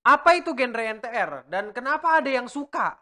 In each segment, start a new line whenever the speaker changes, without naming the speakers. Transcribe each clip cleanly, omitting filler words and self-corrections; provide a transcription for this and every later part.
Apa itu genre NTR dan kenapa ada yang suka?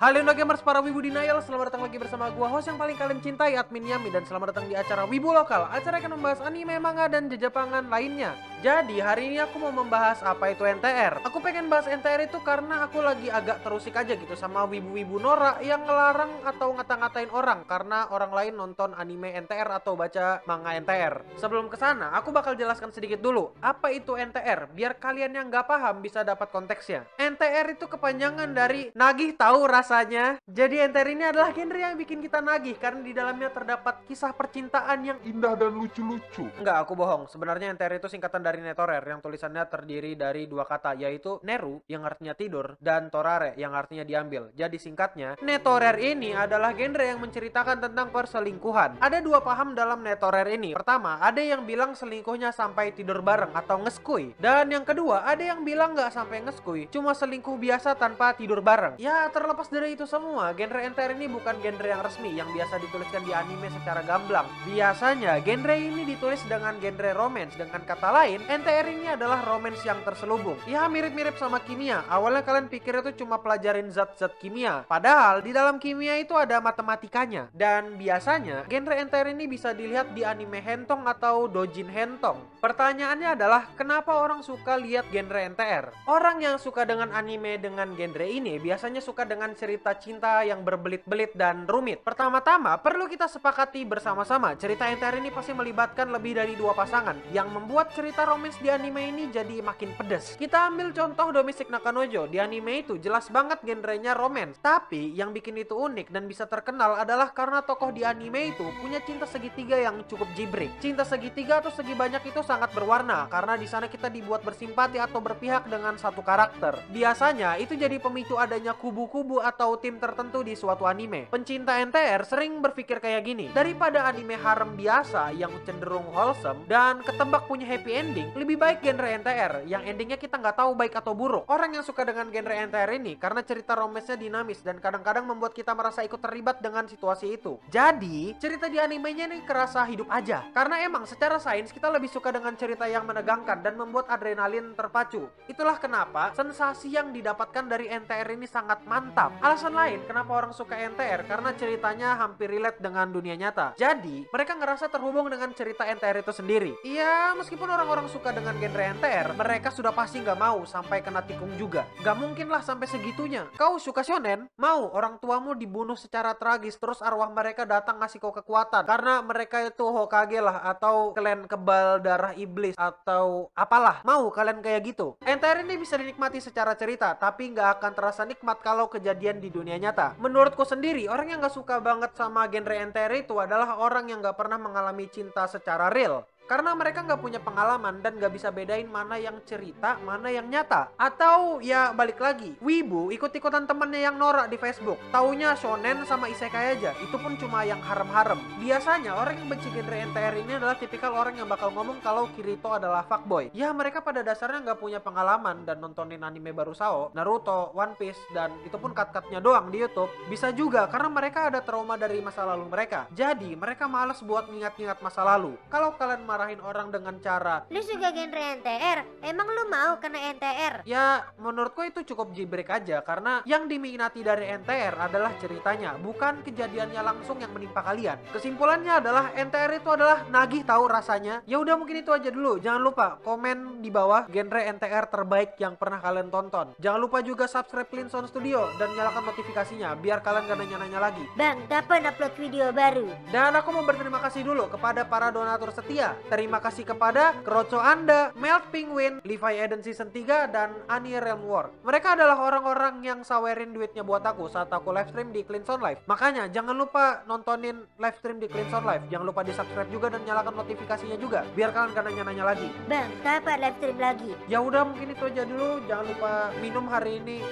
Halo gamers para wibu denial, selamat datang lagi bersama gua host yang paling kalian cintai, Admin Yami, dan selamat datang di acara Wibu Lokal. Acara yang akan membahas anime, manga, dan jejapangan lainnya. Jadi hari ini aku mau membahas apa itu NTR. Aku pengen bahas NTR itu karena aku lagi agak terusik aja gitu sama wibu-wibu norak yang ngelarang atau ngata-ngatain orang karena orang lain nonton anime NTR atau baca manga NTR. Sebelum kesana, aku bakal jelaskan sedikit dulu apa itu NTR biar kalian yang nggak paham bisa dapat konteksnya. NTR itu kepanjangan dari nagih tahu rasanya. Jadi NTR ini adalah genre yang bikin kita nagih karena di dalamnya terdapat kisah percintaan yang
indah dan lucu-lucu.
Enggak, aku bohong. Sebenarnya NTR itu singkatan dari Netorer yang tulisannya terdiri dari dua kata, yaitu Neru yang artinya tidur dan Torare yang artinya diambil. Jadi singkatnya, Netorer ini adalah genre yang menceritakan tentang perselingkuhan. Ada dua paham dalam Netorer ini. Pertama, ada yang bilang selingkuhnya sampai tidur bareng atau ngeskui. Dan yang kedua, ada yang bilang nggak sampai ngeskui, cuma selingkuh biasa tanpa tidur bareng. Ya, terlepas dari itu semua, genre NTR ini bukan genre yang resmi yang biasa dituliskan di anime secara gamblang. Biasanya, genre ini ditulis dengan genre romance. Dengan kata lain, NTR ini adalah romance yang terselubung. Ya, mirip-mirip sama kimia. Awalnya kalian pikir itu cuma pelajarin zat-zat kimia. Padahal, di dalam kimia itu ada matematikanya. Dan biasanya, genre NTR ini bisa dilihat di anime hentong atau dojin hentong. Pertanyaannya adalah, kenapa orang suka lihat genre NTR? Orang yang suka dengan anime dengan genre ini biasanya suka dengan cerita cinta yang berbelit-belit dan rumit. Pertama-tama, perlu kita sepakati bersama-sama, cerita NTR ini pasti melibatkan lebih dari dua pasangan, yang membuat cerita romance di anime ini jadi makin pedas. Kita ambil contoh Domestic Nakanojo. Di anime itu jelas banget genrenya romance, tapi yang bikin itu unik dan bisa terkenal adalah karena tokoh di anime itu punya cinta segitiga yang cukup jibrik. Cinta segitiga atau segi banyak itu sangat berwarna, karena di sana kita dibuat bersimpati atau berpihak dengan satu karakter. Biasanya itu jadi pemicu adanya kubu-kubu atau tim tertentu di suatu anime. Pencinta NTR sering berpikir kayak gini, daripada anime harem biasa yang cenderung wholesome dan ketebak punya happy ending, lebih baik genre NTR yang endingnya kita nggak tahu baik atau buruk. Orang yang suka dengan genre NTR ini karena cerita romance-nya dinamis dan kadang-kadang membuat kita merasa ikut terlibat dengan situasi itu. Jadi, cerita di animenya ini kerasa hidup aja. Karena emang secara sains kita lebih suka dengan cerita yang menegangkan dan membuat adrenalin terpacu. Itulah kenapa sensasi yang didapatkan dari NTR ini sangat mantap. Alasan lain kenapa orang suka NTR karena ceritanya hampir relate dengan dunia nyata. Jadi, mereka ngerasa terhubung dengan cerita NTR itu sendiri. Iya, meskipun orang-orang suka dengan genre NTR, mereka sudah pasti nggak mau sampai kena tikung juga. Nggak mungkin lah sampai segitunya. Kau suka shonen? Mau orang tuamu dibunuh secara tragis, terus arwah mereka datang ngasih kau kekuatan karena mereka itu Hokage lah, atau klan kebal darah iblis, atau apalah. Mau kalian kayak gitu? NTR ini bisa dinikmati secara cerita, tapi nggak akan terasa nikmat kalau kejadian di dunia nyata. Menurutku sendiri, orang yang nggak suka banget sama genre NTR itu adalah orang yang nggak pernah mengalami cinta secara real. Karena mereka nggak punya pengalaman dan nggak bisa bedain mana yang cerita, mana yang nyata. Atau ya balik lagi, wibu ikut-ikutan temennya yang norak di Facebook. Taunya shonen sama isekai aja, itu pun cuma yang harem-harem. Biasanya orang yang benci genre NTR ini adalah tipikal orang yang bakal ngomong kalau Kirito adalah fuckboy. Ya mereka pada dasarnya nggak punya pengalaman dan nontonin anime baru Sao, Naruto, One Piece, dan itu pun cut-cutnya doang di YouTube. Bisa juga karena mereka ada trauma dari masa lalu mereka. Jadi mereka males buat ngingat-ngingat masa lalu. Kalau kalian marahin orang dengan cara,
"Lu suka genre NTR? Emang lu mau kena NTR?"
Ya menurutku itu cukup jibrek aja, karena yang diminati dari NTR adalah ceritanya, bukan kejadiannya langsung yang menimpa kalian. Kesimpulannya adalah NTR itu adalah nagih tahu rasanya. Ya udah, mungkin itu aja dulu. Jangan lupa komen di bawah genre NTR terbaik yang pernah kalian tonton. Jangan lupa juga subscribe Cleanson Studio dan nyalakan notifikasinya biar kalian gak nanya-nanya lagi.
"Bang, kapan upload video baru?"
Dan aku mau berterima kasih dulu kepada para donatur setia. Terima kasih kepada Kroco Anda, Melt Penguin, Levi Eden Season 3, dan Ani Realm War. Mereka adalah orang-orang yang sawerin duitnya buat aku saat aku live stream di Cleanson Live. Makanya jangan lupa nontonin live stream di Cleanson Live. Jangan lupa di subscribe juga dan nyalakan notifikasinya juga biar kalian gak nanya-nanya lagi.
"Bang, kapan live stream lagi?"
Ya udah, mungkin itu aja dulu. Jangan lupa minum hari ini.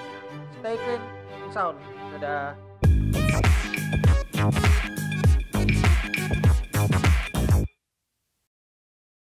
Stay clean, sound. Dadah.